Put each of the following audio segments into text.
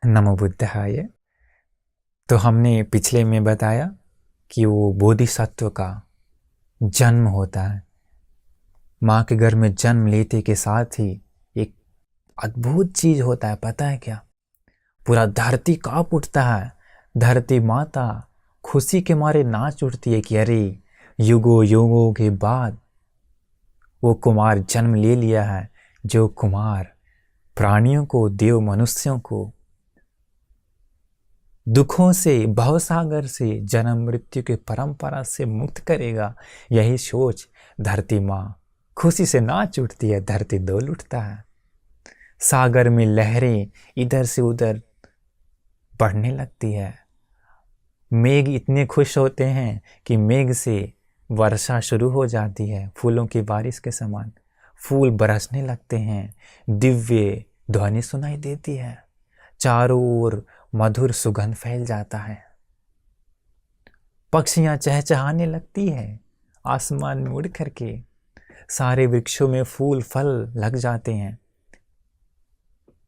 नमो बुद्धाय। तो हमने पिछले में बताया कि वो बोधिसत्व का जन्म होता है। माँ के घर में जन्म लेते के साथ ही एक अद्भुत चीज होता है, पता है क्या? पूरा धरती कांप उठता है। धरती माता खुशी के मारे नाच उठती है कि अरे, युगों युगों के बाद वो कुमार जन्म ले लिया है, जो कुमार प्राणियों को, देव मनुष्यों को दुखों से, भवसागर से, जन्म मृत्यु के परंपरा से मुक्त करेगा। यही सोच धरती माँ खुशी से नाच उठती है, धरती डोल उठता है। सागर में लहरें इधर से उधर बढ़ने लगती है। मेघ इतने खुश होते हैं कि मेघ से वर्षा शुरू हो जाती है, फूलों की बारिश के समान। फूल बरसने लगते हैं, दिव्य ध्वनि सुनाई देती है, चारों ओर मधुर सुगंध फैल जाता है। पक्षियां चहचहाने लगती है आसमान में उड़ करके। सारे वृक्षों में फूल फल लग जाते हैं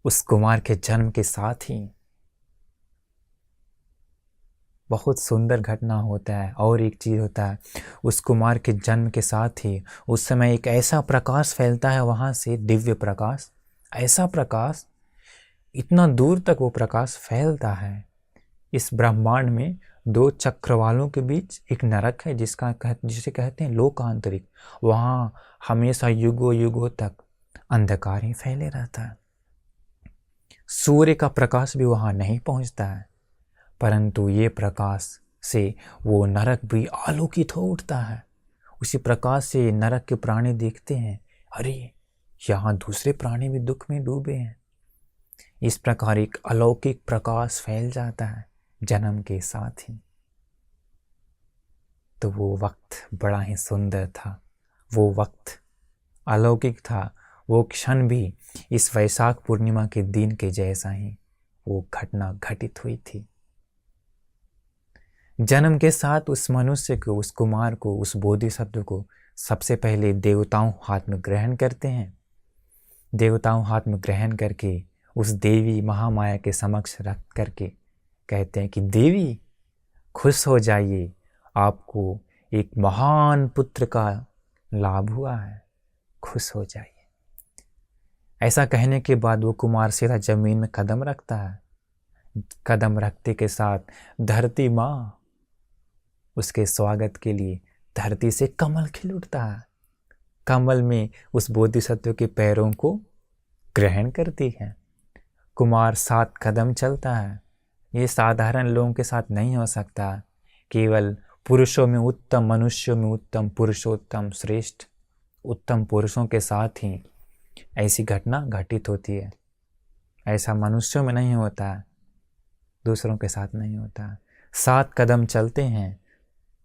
उस कुमार के जन्म के साथ ही। बहुत सुंदर घटना होता है। और एक चीज होता है, उस कुमार के जन्म के साथ ही उस समय एक ऐसा प्रकाश फैलता है वहां से, दिव्य प्रकाश। ऐसा प्रकाश, इतना दूर तक वो प्रकाश फैलता है। इस ब्रह्मांड में दो चक्रवालों के बीच एक नरक है जिसे कहते हैं लोकांतरिक। वहां हमेशा युगों युगों तक अंधकार ही फैले रहता है। सूर्य का प्रकाश भी वहां नहीं पहुंचता है, परंतु ये प्रकाश से वो नरक भी आलोकित हो उठता है। उसी प्रकाश से नरक के प्राणी देखते हैं, अरे यहाँ दूसरे प्राणी भी दुख में डूबे हैं। इस प्रकार एक अलौकिक प्रकाश फैल जाता है जन्म के साथ ही। तो वो वक्त बड़ा ही सुंदर था, वो वक्त अलौकिक था। वो क्षण भी इस वैशाख पूर्णिमा के दिन के जैसा ही वो घटना घटित हुई थी। जन्म के साथ उस मनुष्य को, उस कुमार को, उस बोधिसत्व को सबसे पहले देवताओं हाथ में ग्रहण करते हैं। देवताओं हाथ में ग्रहण करके उस देवी महामाया के समक्ष रख करके कहते हैं कि देवी खुश हो जाइए, आपको एक महान पुत्र का लाभ हुआ है, खुश हो जाइए। ऐसा कहने के बाद वो कुमार सीधा जमीन में कदम रखता है। कदम रखते के साथ धरती माँ उसके स्वागत के लिए धरती से कमल खिल उठता है। कमल में उस बोधिसत्व के पैरों को ग्रहण करती है। कुमार 7 कदम चलता है। ये साधारण लोगों के साथ नहीं हो सकता। केवल पुरुषों में उत्तम, मनुष्यों में उत्तम, पुरुषोत्तम, श्रेष्ठ उत्तम पुरुषों के साथ ही ऐसी घटना घटित होती है। ऐसा मनुष्यों में नहीं होता है, दूसरों के साथ नहीं होता है। 7 कदम चलते हैं,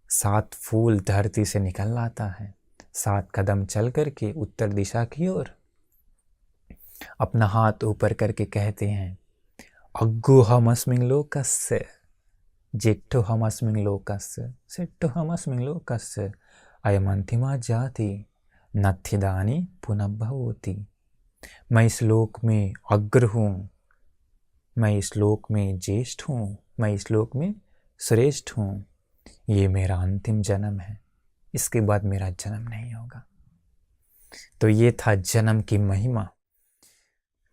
7 फूल धरती से निकल आता है। 7 कदम चल करके उत्तर दिशा की ओर अपना हाथ ऊपर करके कहते हैं, अग्गु हमस्मिन् लोकस्य, जेठ्ठो हमस्मिन् लोकस्य, सेठ्ठो हमस्मिन् लोकस्य, अयमन्तिमा जाति, नत्थिदानी पुनः भवति। मैं इस लोक में अग्र हूँ, मैं इस लोक में ज्येष्ठ हूँ, मैं इस लोक में श्रेष्ठ हूँ। ये मेरा अंतिम जन्म है, इसके बाद मेरा जन्म नहीं होगा। तो ये था जन्म की महिमा।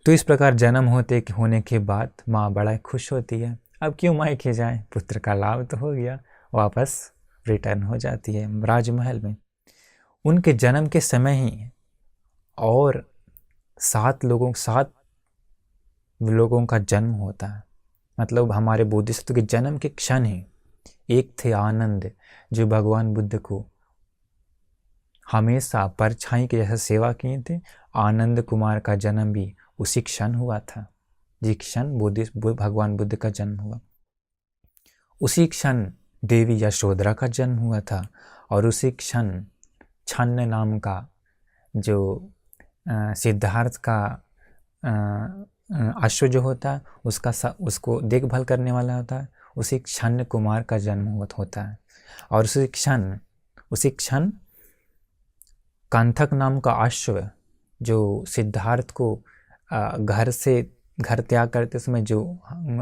तो इस प्रकार जन्म होने के बाद माँ बड़ा खुश होती है। अब क्यों मायके जाए, पुत्र का लाभ तो हो गया, वापस रिटर्न हो जाती है राजमहल में। उनके जन्म के समय ही और 7 लोगों का जन्म होता है। मतलब हमारे बोधिसत्व के जन्म के क्षण ही एक थे आनंद, जो भगवान बुद्ध को हमेशा परछाई के जैसा सेवा किए थे। आनंद कुमार का जन्म भी उसी क्षण हुआ था, जिस क्षण भगवान बुद्ध का जन्म हुआ। उसी क्षण देवी यशोधरा का जन्म हुआ था। और उसी क्षण छन्न नाम का जो सिद्धार्थ का अश्व जो होता है, उसको देखभाल करने वाला होता है, उसी क्षण कुमार का जन्म होता है। और उसी क्षण कांथक नाम का अश्व जो सिद्धार्थ को घर से घर त्याग करते समय जो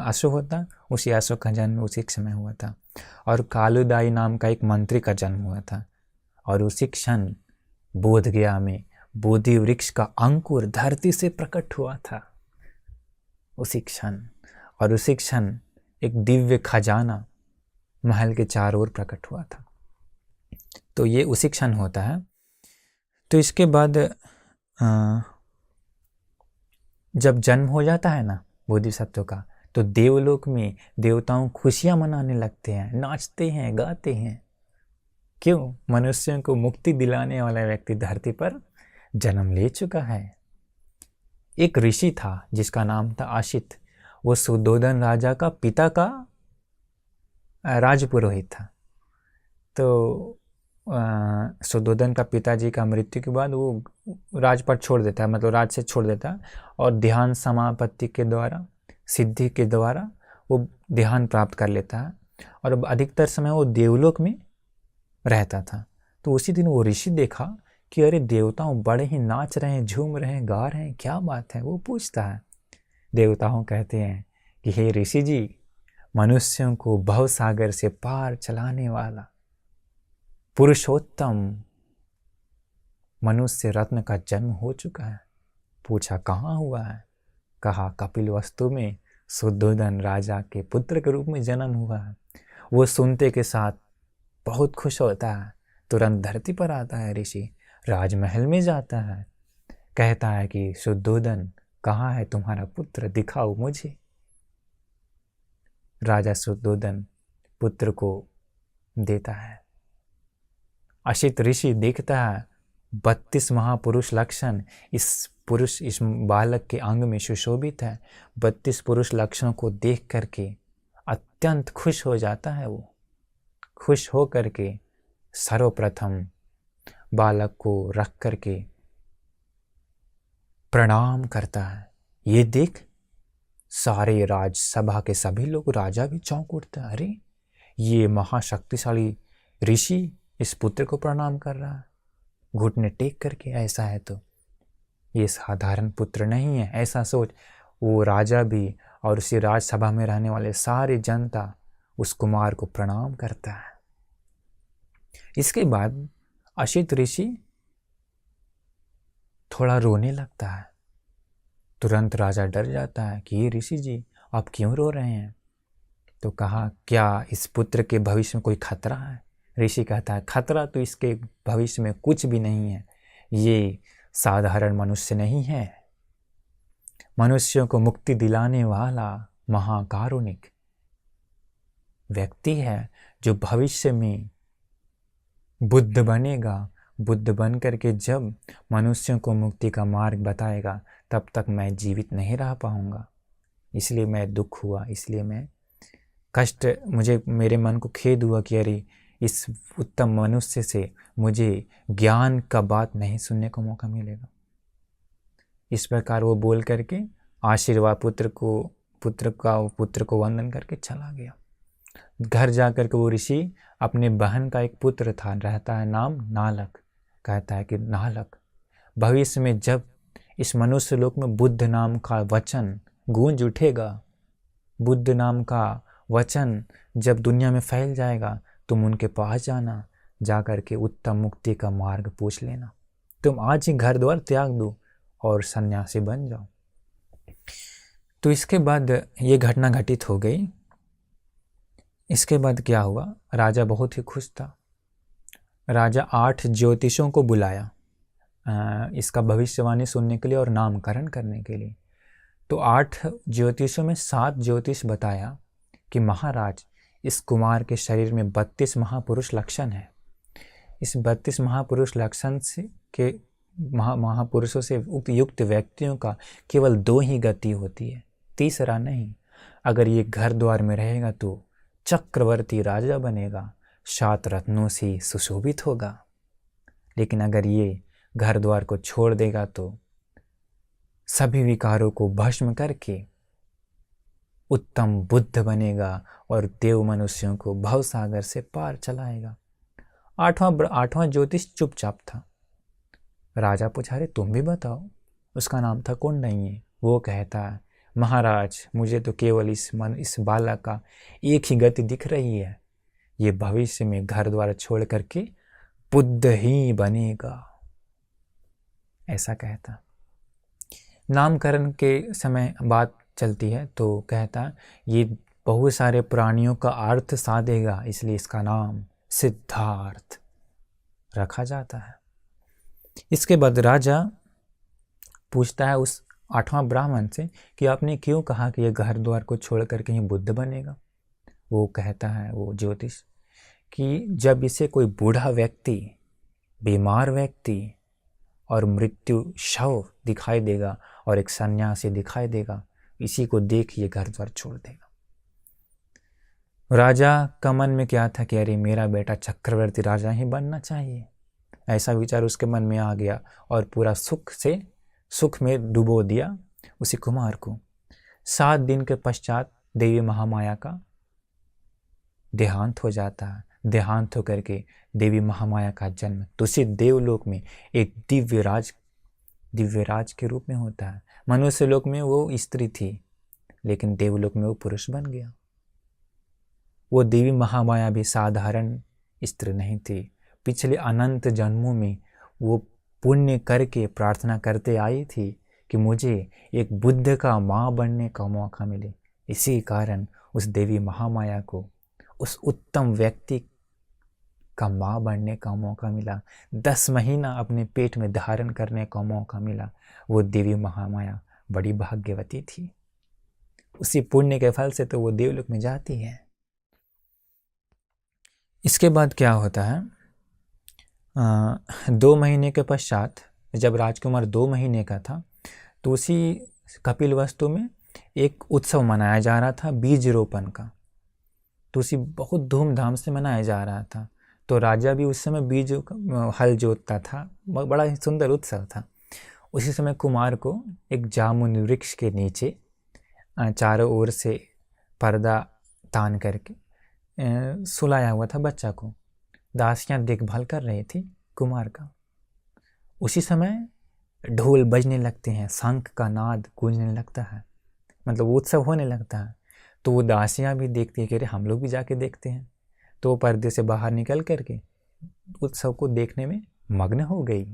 अशोक होता, उसी अशोक का जन्म उसी समय हुआ था। और कालुदाई नाम का एक मंत्री का जन्म हुआ था। और उसी क्षण बोधगया में बोधि वृक्ष का अंकुर धरती से प्रकट हुआ था, उसी क्षण। और उसी क्षण एक दिव्य खजाना महल के चारों ओर प्रकट हुआ था। तो ये उसी क्षण होता है। तो इसके बाद जब जन्म हो जाता है ना बोधिसत्व का, तो देवलोक में देवताओं खुशियां मनाने लगते हैं, नाचते हैं, गाते हैं। क्यों? मनुष्यों को मुक्ति दिलाने वाला व्यक्ति धरती पर जन्म ले चुका है। एक ऋषि था जिसका नाम था आशित। वो सुद्धोधन राजा का पिता का राजपुरोहित था। तो सुद्धोधन का पिताजी का मृत्यु के बाद वो राजपद छोड़ देता है, मतलब राज से छोड़ देता है, और ध्यान समापत्ति के द्वारा, सिद्धि के द्वारा वो ध्यान प्राप्त कर लेता है। और अब अधिकतर समय वो देवलोक में रहता था। तो उसी दिन वो ऋषि देखा कि अरे देवताओं बड़े ही नाच रहे हैं, झूम रहे हैं, गा रहे हैं, क्या बात है। वो पूछता है, देवताओं कहते हैं कि हे ऋषि जी, मनुष्यों को भव सागर से पार चलाने वाला पुरुषोत्तम मनुष्य रत्न का जन्म हो चुका है। पूछा कहाँ हुआ है? कहा कपिलवस्तु में सुद्धोधन राजा के पुत्र के रूप में जन्म हुआ है। वो सुनते के साथ बहुत खुश होता है, तुरंत धरती पर आता है ऋषि, राजमहल में जाता है, कहता है कि सुद्धोधन कहाँ है तुम्हारा पुत्र, दिखाओ मुझे। राजा सुद्धोधन पुत्र को देता है। अशित ऋषि देखता है 32 महापुरुष लक्षण इस बालक के अंग में सुशोभित है। 32 पुरुष लक्षणों को देख करके अत्यंत खुश हो जाता है। वो खुश हो करके सर्वप्रथम बालक को रख करके प्रणाम करता है। ये देख सारे राजसभा के सभी लोग, राजा भी चौंक उठता है, अरे ये महाशक्तिशाली ऋषि इस पुत्र को प्रणाम कर रहा है घुटने टेक करके। ऐसा है तो ये साधारण पुत्र नहीं है, ऐसा सोच वो राजा भी और उसी राजसभा में रहने वाले सारे जनता उस कुमार को प्रणाम करता है। इसके बाद अशित ऋषि थोड़ा रोने लगता है। तुरंत राजा डर जाता है कि ये ऋषि जी आप क्यों रो रहे हैं? तो कहा क्या इस पुत्र के भविष्य में कोई खतरा है? ऋषि कहता है खतरा तो इसके भविष्य में कुछ भी नहीं है, ये साधारण मनुष्य नहीं है, मनुष्यों को मुक्ति दिलाने वाला महाकारुणिक व्यक्ति है जो भविष्य में बुद्ध बनेगा। बुद्ध बन करके जब मनुष्यों को मुक्ति का मार्ग बताएगा तब तक मैं जीवित नहीं रह पाऊंगा, इसलिए मैं दुख हुआ, इसलिए मैं कष्ट, मुझे मेरे मन को खेद हुआ कि अरे इस उत्तम मनुष्य से मुझे ज्ञान का बात नहीं सुनने को मौका मिलेगा। इस प्रकार वो बोल करके आशीर्वाद पुत्र को वंदन करके चला गया। घर जाकर के वो ऋषि अपने बहन का एक पुत्र था, रहता है नाम नालक, कहता है कि नालक भविष्य में जब इस मनुष्य लोक में बुद्ध नाम का वचन गूंज उठेगा, बुद्ध नाम का वचन जब दुनिया में फैल जाएगा, तुम उनके पास जाना, जा कर के उत्तम मुक्ति का मार्ग पूछ लेना। तुम आज ही घर द्वार त्याग दो और सन्यासी बन जाओ। तो इसके बाद ये घटना घटित हो गई। इसके बाद क्या हुआ? राजा बहुत ही खुश था। राजा 8 ज्योतिषों को बुलाया इसका भविष्यवाणी सुनने के लिए और नामकरण करने के लिए। तो 8 ज्योतिषों में 7 ज्योतिष बताया कि महाराज इस कुमार के शरीर में 32 महापुरुष लक्षण है। इस 32 महापुरुष लक्षण से के महापुरुषों से युक्त व्यक्तियों का केवल 2 ही गति होती है, तीसरा नहीं। अगर ये घर द्वार में रहेगा तो चक्रवर्ती राजा बनेगा, 7 रत्नों से सुशोभित होगा। लेकिन अगर ये घर द्वार को छोड़ देगा तो सभी विकारों को भस्म करके उत्तम बुद्ध बनेगा और देव मनुष्यों को भवसागर से पार चलाएगा। 8वां ज्योतिष चुपचाप था। राजा पूछा, अरे तुम भी बताओ। उसका नाम था कौंडिन्य। वो कहता है महाराज, मुझे तो केवल इस बालक का एक ही गति दिख रही है, ये भविष्य में घर द्वार छोड़ करके बुद्ध ही बनेगा, ऐसा कहता। नामकरण के समय बात चलती है तो कहता ये बहुत सारे प्राणियों का अर्थ साधेगा, इसलिए इसका नाम सिद्धार्थ रखा जाता है। इसके बाद राजा पूछता है उस 8वां ब्राह्मण से कि आपने क्यों कहा कि ये घर द्वार को छोड़ करके ही बुद्ध बनेगा। वो कहता है, वो ज्योतिष, कि जब इसे कोई बूढ़ा व्यक्ति, बीमार व्यक्ति और मृत्यु शव दिखाई देगा और एक सन्यासी दिखाई देगा, इसी को देख ये घर द्वार छोड़ देगा। राजा का मन में क्या था कि अरे मेरा बेटा चक्रवर्ती राजा ही बनना चाहिए, ऐसा विचार उसके मन में आ गया और पूरा सुख में डुबो दिया उसी कुमार को। 7 दिन के पश्चात देवी महामाया का देहांत हो जाता है। देहांत होकर के देवी महामाया का जन्म दूसरे देवलोक में एक दिव्यराज के रूप में होता है। मनुष्य लोक में वो स्त्री थी, लेकिन देवलोक में वो पुरुष बन गया। वो देवी महामाया भी साधारण स्त्री नहीं थी। पिछले अनंत जन्मों में वो पुण्य करके प्रार्थना करते आई थी कि मुझे एक बुद्ध का माँ बनने का मौका मिले। इसी कारण उस देवी महामाया को उस उत्तम व्यक्ति का माँ बनने का मौका मिला। 10 महीना अपने पेट में धारण करने का मौका मिला। वो देवी महामाया बड़ी भाग्यवती थी। उसी पुण्य के फल से तो वो देवलोक में जाती है। इसके बाद क्या होता है, 2 महीने के पश्चात जब राजकुमार 2 महीने का था तो उसी कपिलवस्तु में एक उत्सव मनाया जा रहा था, बीज रोपण का। तो उसी बहुत धूमधाम से मनाया जा रहा था। तो राजा भी उस समय बीज हल जोतता था, बड़ा ही सुंदर उत्सव था। उसी समय कुमार को एक जामुन वृक्ष के नीचे चारों ओर से पर्दा तान करके सुलाया हुआ था बच्चा को। दासियां देखभाल कर रही थी कुमार का। उसी समय ढोल बजने लगते हैं, शंख का नाद गूंजने लगता है, मतलब उत्सव होने लगता है। तो वो दासियां भी देखती है कि अरे हम लोग भी जाके देखते हैं। तो पर्दे से बाहर निकल करके उत्सव को देखने में मग्न हो गई।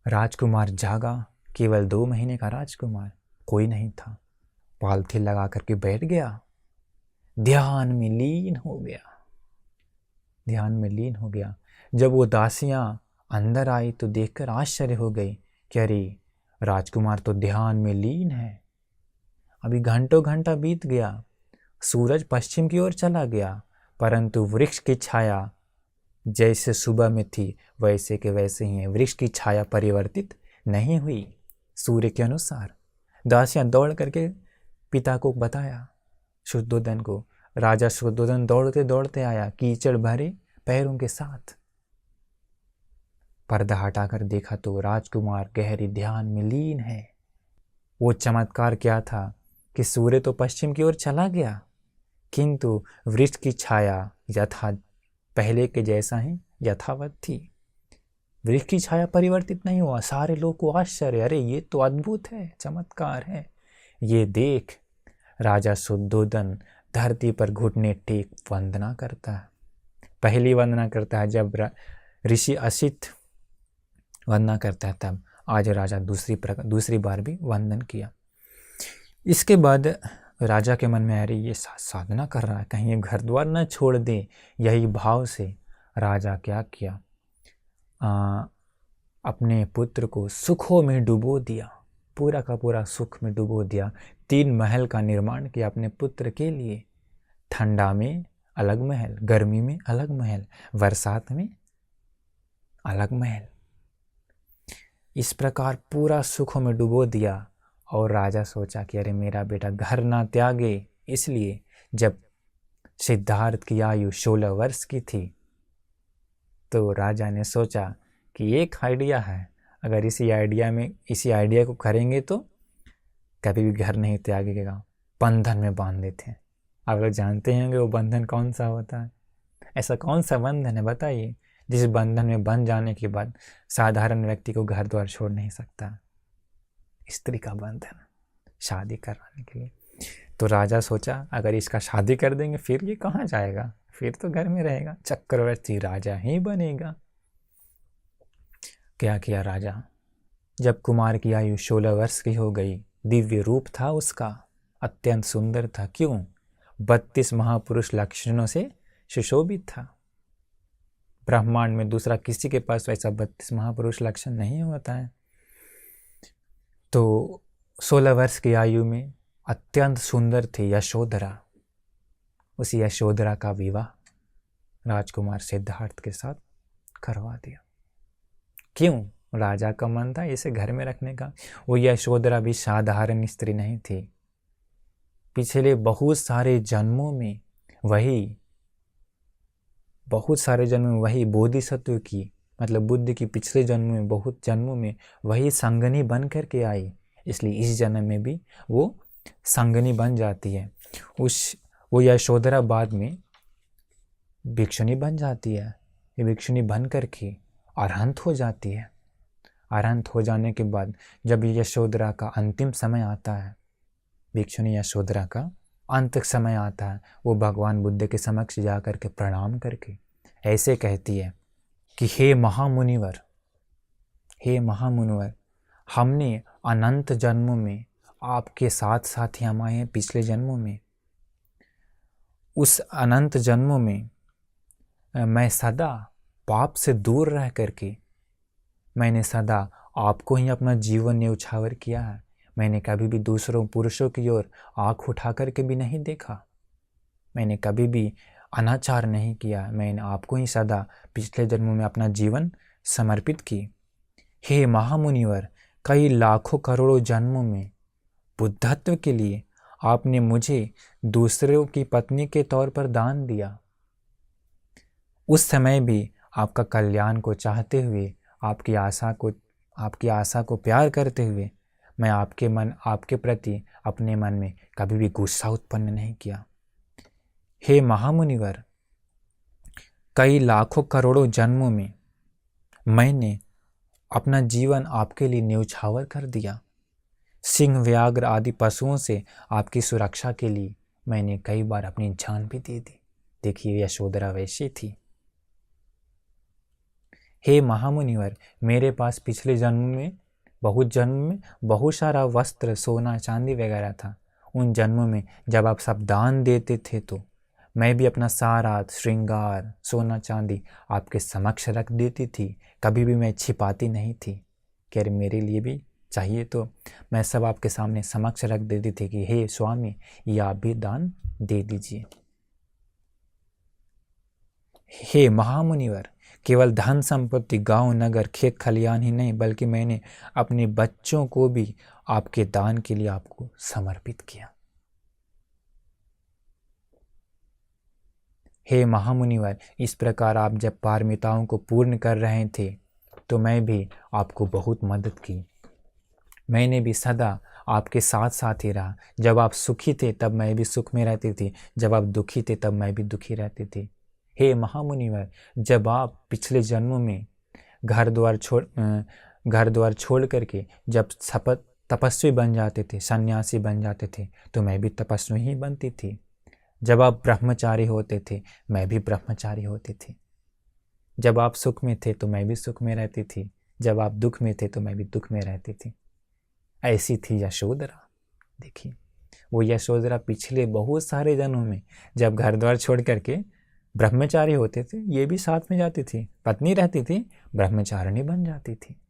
राजकुमार जागा, केवल 2 महीने का राजकुमार, कोई नहीं था। पालथी लगा करके बैठ गया, ध्यान में लीन हो गया। जब वो दासियां अंदर आई तो देखकर आश्चर्य हो गई कि अरे राजकुमार तो ध्यान में लीन है। अभी घंटों घंटा बीत गया, सूरज पश्चिम की ओर चला गया, परंतु वृक्ष की छाया जैसे सुबह में थी वैसे के वैसे ही है। वृक्ष की छाया परिवर्तित नहीं हुई सूर्य के अनुसार। दासियां दौड़ करके पिता को बताया, शुद्धोधन को। राजा शुद्धोधन दौड़ते दौड़ते आया, कीचड़ भरे पैरों के साथ। पर्दा हटाकर देखा तो राजकुमार गहरी ध्यान में लीन है। वो चमत्कार क्या था कि सूर्य तो पश्चिम की ओर चला गया, किंतु वृक्ष की छाया यथा पहले के जैसा ही यथावत थी। वृक्ष की छाया परिवर्तित नहीं हुआ। सारे लोग को आश्चर्य, अरे ये तो अद्भुत है, चमत्कार है। ये देख राजा शुद्धोधन धरती पर घुटने टेक वंदना करता है। पहली वंदना करता है जब ऋषि असित वंदना करता है, तब आज राजा दूसरी बार भी वंदन किया। इसके बाद राजा के मन में अरे ये साधना कर रहा है, कहीं ये घर द्वार न छोड़ दे। यही भाव से राजा क्या किया, अपने पुत्र को सुखों में डुबो दिया, पूरा का पूरा सुख में डुबो दिया। 3 महल का निर्माण किया अपने पुत्र के लिए। ठंडा में अलग महल, गर्मी में अलग महल, बरसात में अलग महल। इस प्रकार पूरा सुखों में डुबो दिया। और राजा सोचा कि अरे मेरा बेटा घर ना त्यागे। इसलिए जब सिद्धार्थ की आयु 16 वर्ष की थी तो राजा ने सोचा कि एक आइडिया है, अगर इसी आइडिया को करेंगे तो कभी भी घर नहीं त्यागेगा। बंधन में बांध देते हैं। आप लोग जानते हैं कि वो बंधन कौन सा होता है। ऐसा कौन सा बंधन है बताइए जिस बंधन में बंध जाने के बाद साधारण व्यक्ति को घर द्वार छोड़ नहीं सकता? स्त्री का बंधन। शादी कराने के लिए। तो राजा सोचा अगर इसका शादी कर देंगे फिर ये कहाँ जाएगा, फिर तो घर में रहेगा, चक्रवर्ती राजा ही बनेगा। क्या किया राजा, जब कुमार की आयु 16 वर्ष की हो गई, दिव्य रूप था उसका, अत्यंत सुंदर था। क्यों? 32 महापुरुष लक्षणों से सुशोभित था। ब्रह्मांड में दूसरा किसी के पास वैसा 32 महापुरुष लक्षण नहीं होता है। तो 16 वर्ष की आयु में अत्यंत सुंदर थी यशोधरा। उसी यशोधरा का विवाह राजकुमार सिद्धार्थ के साथ करवा दिया। क्यों? राजा का मन था इसे घर में रखने का। वो यशोधरा भी साधारण स्त्री नहीं थी। पिछले बहुत सारे जन्मों में वही बोधिसत्व की, मतलब बुद्ध की पिछले जन्म में, बहुत जन्मों में वही संगनी बन करके आई। इसलिए इस जन्म में भी वो संगनी बन जाती है। वो यशोधरा बाद में भिक्षुणी बन जाती है। ये भिक्षुणी बन करके अरहंत हो जाती है। अरहंत हो जाने के बाद जब यशोधरा का अंतिम समय आता है, भिक्षुणी यशोधरा का अंत समय आता है, वो भगवान बुद्ध के समक्ष जा करके प्रणाम करके ऐसे कहती है कि हे महामुनिवर, हमने अनंत जन्मों में आपके साथ साथ ही हम आए हैं। पिछले जन्मों में, उस अनंत जन्मों में मैं सदा पाप से दूर रह करके मैंने सदा आपको ही अपना जीवन न्यौछावर किया है। मैंने कभी भी दूसरों पुरुषों की ओर आँख उठा करके भी नहीं देखा। मैंने कभी भी अनाचार नहीं किया। मैंने आपको ही सदा पिछले जन्मों में अपना जीवन समर्पित की। हे महामुनिवर, कई लाखों करोड़ों जन्मों में बुद्धत्व के लिए आपने मुझे दूसरों की पत्नी के तौर पर दान दिया। उस समय भी आपका कल्याण को चाहते हुए, आपकी आशा को प्यार करते हुए मैं आपके प्रति अपने मन में कभी भी गुस्सा उत्पन्न नहीं किया। हे महामुनिवर, कई लाखों करोड़ों जन्मों में मैंने अपना जीवन आपके लिए न्यौछावर कर दिया। सिंह, व्याघ्र आदि पशुओं से आपकी सुरक्षा के लिए मैंने कई बार अपनी जान भी दे दी। देखिए यशोधरा वैसी थी। हे महामुनिवर, मेरे पास पिछले जन्म में बहुत सारा वस्त्र, सोना, चांदी वगैरह था। उन जन्मों में जब आप सब दान देते थे तो मैं भी अपना सारा श्रृंगार, सोना चांदी आपके समक्ष रख देती थी। कभी भी मैं छिपाती नहीं थी कि अरे मेरे लिए भी चाहिए, तो मैं सब आपके सामने समक्ष रख देती थी कि हे स्वामी, ये आप भी दान दे दीजिए। हे महामुनिवर, केवल धन संपत्ति, गांव, नगर, खेत खलियान ही नहीं, बल्कि मैंने अपने बच्चों को भी आपके दान के लिए आपको समर्पित किया। हे महामुनिवर, इस प्रकार आप जब पारमिताओं को पूर्ण कर रहे थे तो मैं भी आपको बहुत मदद की। मैंने भी सदा आपके साथ साथ ही रहा। जब आप सुखी थे तब मैं भी सुख में रहती थी, जब आप दुखी थे तब मैं भी दुखी रहती थी। हे महामुनिवर, जब आप पिछले जन्मों में घर द्वार छोड़ करके जब तपस्वी बन जाते थे, सन्यासी बन जाते थे, तो मैं भी तपस्वी ही बनती थी। जब आप ब्रह्मचारी होते थे मैं भी ब्रह्मचारी होती थी। जब आप सुख में थे तो मैं भी सुख में रहती थी, जब आप दुख में थे तो मैं भी दुख में रहती थी। ऐसी थी यशोधरा। देखिए वो यशोधरा पिछले बहुत सारे जन्मों में जब घर द्वार छोड़ करके ब्रह्मचारी होते थे, ये भी साथ में जाती थी, पत्नी रहती थी, ब्रह्मचारिणी बन जाती थी।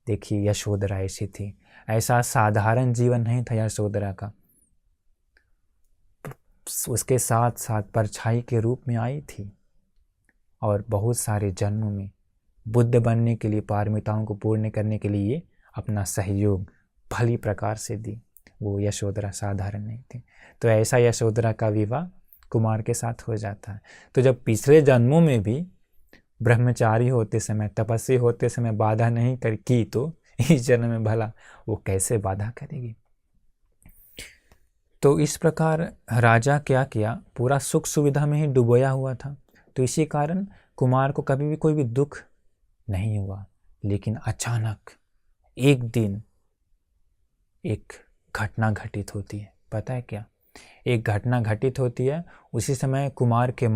देखिए यशोधरा ऐसी थी। ऐसा साधारण जीवन नहीं था यशोधरा का। उसके साथ साथ परछाई के रूप में आई थी और बहुत सारे जन्मों में बुद्ध बनने के लिए, पारमिताओं को पूर्ण करने के लिए अपना सहयोग भली प्रकार से दी। वो यशोधरा साधारण नहीं थी। तो ऐसा यशोधरा का विवाह कुमार के साथ हो जाता है। तो जब पिछले जन्मों में भी ब्रह्मचारी होते समय, तपस्वी होते समय बाधा नहीं की तो इस जन्म में भला वो कैसे बाधा करेगी। तो इस प्रकार राजा क्या किया, पूरा सुख सुविधा में ही डुबोया हुआ था। तो इसी कारण कुमार को कभी भी कोई भी दुख नहीं हुआ। लेकिन अचानक एक दिन एक घटना घटित होती है। पता है क्या? एक घटना घटित होती है। उसी समय कुमार के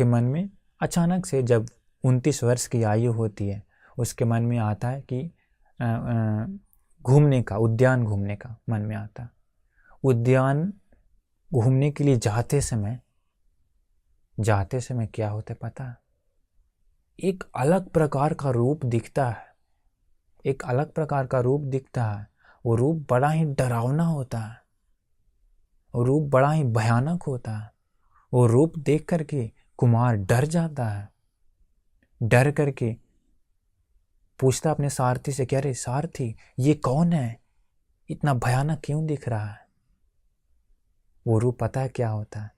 मन में अचानक से, जब 29 वर्ष की आयु होती है, उसके मन में आता है कि उद्यान घूमने का मन में आता है। उद्यान घूमने के लिए जाते समय क्या होता है पता है? एक अलग प्रकार का रूप दिखता है। वो रूप बड़ा ही डरावना होता है। वो रूप बड़ा ही भयानक होता है। वो रूप देख करके कुमार डर जाता है। डर करके पूछता अपने सारथी से, क्या रे सारथी, ये कौन है? इतना भयानक क्यों दिख रहा है? वो रूप पता है क्या होता है?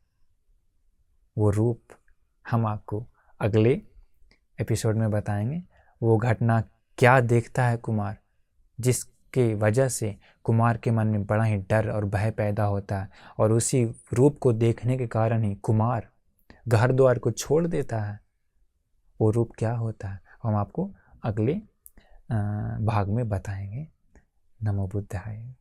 वो रूप हम आपको अगले एपिसोड में बताएंगे। वो घटना क्या देखता है कुमार, जिसके वजह से कुमार के मन में बड़ा ही डर और भय पैदा होता है, और उसी रूप को देखने के कारण ही कुमार घर द्वार को छोड़ देता है। वो रूप क्या होता है हम आपको अगले भाग में बताएंगे। नमो बुद्धाय।